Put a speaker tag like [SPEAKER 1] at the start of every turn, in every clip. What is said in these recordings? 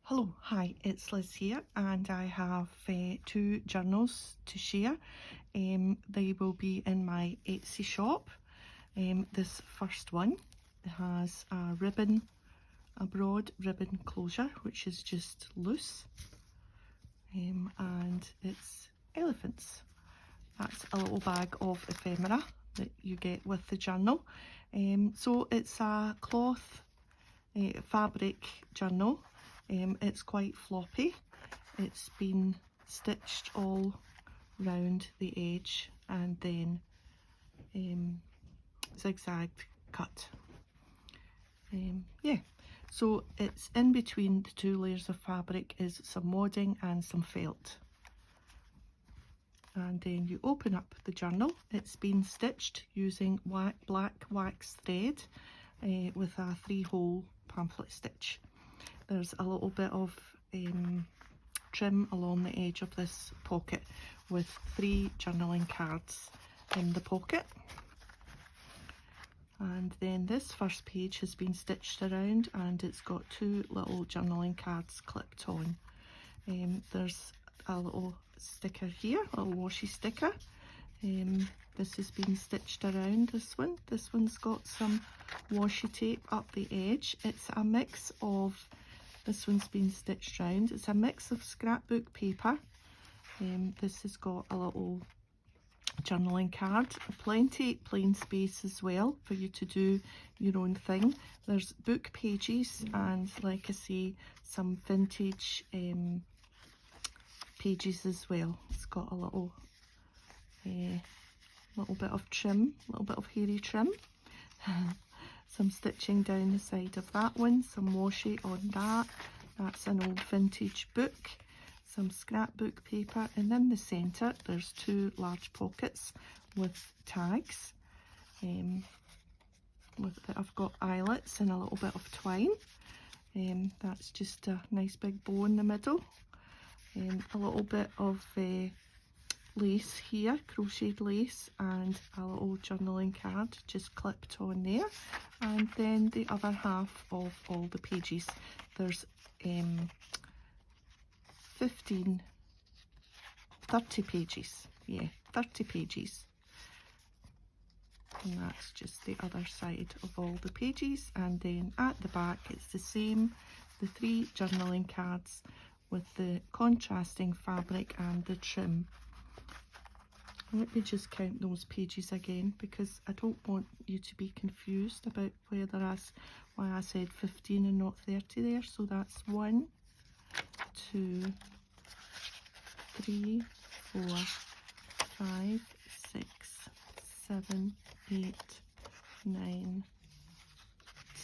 [SPEAKER 1] Hello, hi, it's Liz here, and I have two journals to share. They will be in my Etsy shop. This first one has a ribbon, a broad ribbon closure, which is just loose, and it's elephants. That's a little bag of ephemera that you get with the journal. So it's a cloth fabric journal. It's quite floppy. It's been stitched all round the edge and then zigzagged cut. Yeah, so it's in between the two layers of fabric is some wadding and some felt. And then you open up the journal. It's been stitched using black wax thread with a 3-hole pamphlet stitch. There's a little bit of trim along the edge of this pocket with 3 journaling cards in the pocket. And then this first page has been stitched around and it's got 2 little journaling cards clipped on. There's a little sticker here, a little washi sticker. This has been stitched around this one. This one's got some washi tape up the edge. It's a mix of, this one's been stitched round. It's a mix of scrapbook paper. This has got a little journaling card, plenty plain space as well for you to do your own thing. There's book pages and, like I say, some vintage pages as well. It's got a little bit of trim, a little bit of hairy trim. Some stitching down the side of that one, some washi on that. That's an old vintage book, some scrapbook paper, and in the centre there's 2 large pockets with tags. I've got eyelets and a little bit of twine. That's just a nice big bow in the middle. A little bit of lace here, crocheted lace, and a little journaling card just clipped on there. And then the other half of all the pages, there's 30 pages, yeah, 30 pages. And that's just the other side of all the pages. And then at the back it's the same, the 3 journaling cards with the contrasting fabric and the trim. Let me just count those pages again because I don't want you to be confused about why I said 15 and not 30 there. So that's 1, 2, 3, 4, 5, 6, 7, 8, 9,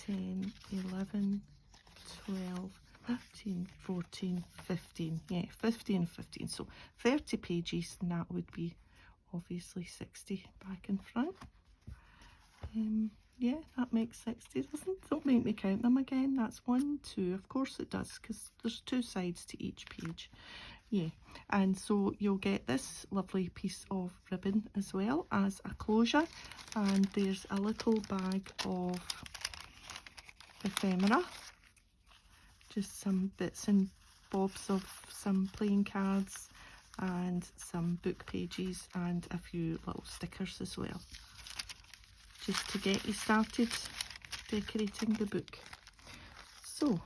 [SPEAKER 1] 10, 11, 12, 13, 14, 15. Yeah, 15, 15. So 30 pages, and that would be obviously 60 back and front. Yeah, that makes 60, doesn't it? Don't make me count them again. That's 1, 2. Of course it does, because there's 2 sides to each page. Yeah, and so you'll get this lovely piece of ribbon as well as a closure, and there's a little bag of ephemera, just some bits and bobs of some playing cards and some book pages and a few little stickers as well, just to get you started decorating the book. So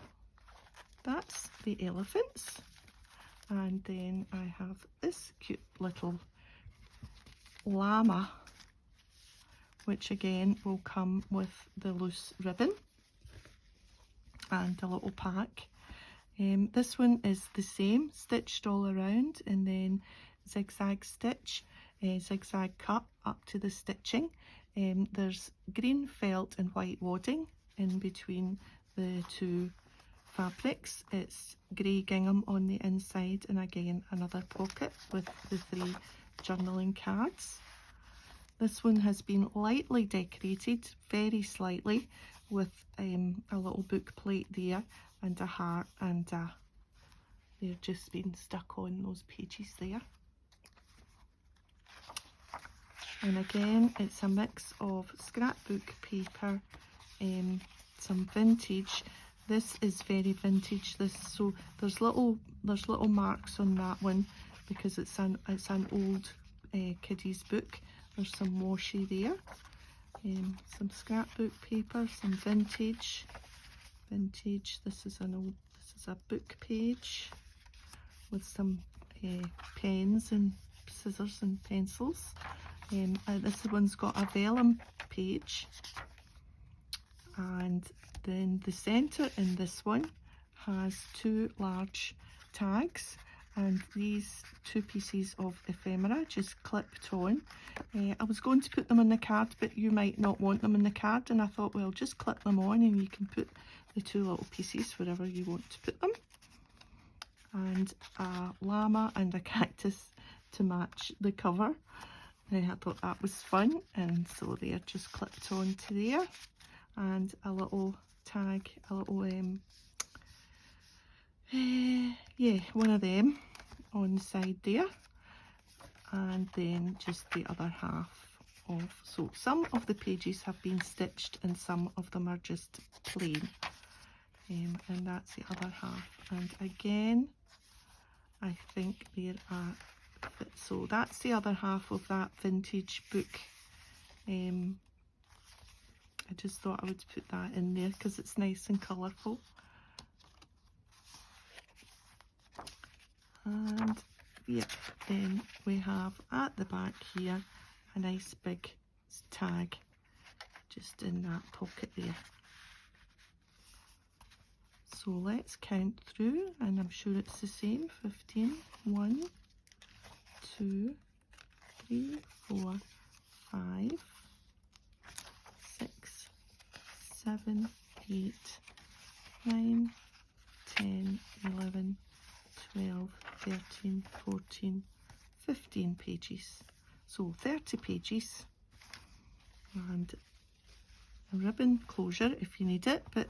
[SPEAKER 1] that's the elephants, and then I have this cute little llama, which again will come with the loose ribbon and a little pack. This one is the same, stitched all around, and then zigzag stitch, zigzag cut up to the stitching. There's green felt and white wadding in between the 2 fabrics. It's grey gingham on the inside, and again another pocket with the 3 journaling cards. This one has been lightly decorated, very slightly, with a little book plate there and a heart, and they've just been stuck on those pages there. And again, it's a mix of scrapbook paper, some vintage, This is very vintage. So there's little marks on that one because it's an old kiddies book. There's some washi there, some scrapbook paper, some vintage. This is a book page with some pens and scissors and pencils. This one's got a vellum page, and then the centre in this one has two large tags, and these two pieces of ephemera just clipped on. I was going to put them on the card, but you might not want them in the card, and I thought, well, just clip them on and you can put the two little pieces wherever you want to put them. And a llama and a cactus to match the cover. And I thought that was fun, and so they're just clipped onto there. And a little tag, a little yeah, one of them on the side there, and then just the other half of, so some of the pages have been stitched and some of them are just plain, and that's the other half. And again, I think there are, so that's the other half of that vintage book. I just thought I would put that in there because it's nice and colourful. And yeah, then we have at the back here a nice big tag just in that pocket there. So let's count through, and I'm sure it's the same. 15, 1, 2, 3, 4, 5, 6, 7, 8, 9, 10, 11, 12, 13, 14, 15 pages. So 30 pages, and a ribbon closure if you need it, but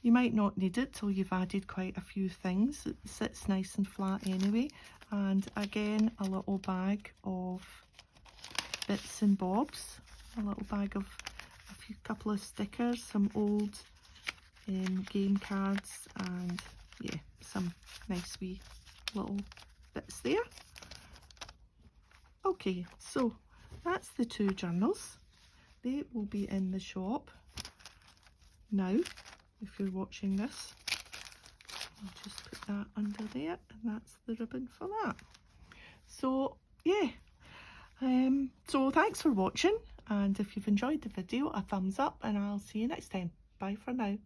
[SPEAKER 1] you might not need it till you've added quite a few things. It sits nice and flat anyway. And again, a little bag of bits and bobs, a little bag of couple of stickers, some old game cards, and yeah, some nice wee little bits there. Okay, so that's the two journals. They will be in the shop now if you're watching this. I'll just put that under there, and that's the ribbon for that. So yeah, so thanks for watching, and if you've enjoyed the video, a thumbs up, and I'll see you next time. Bye for now.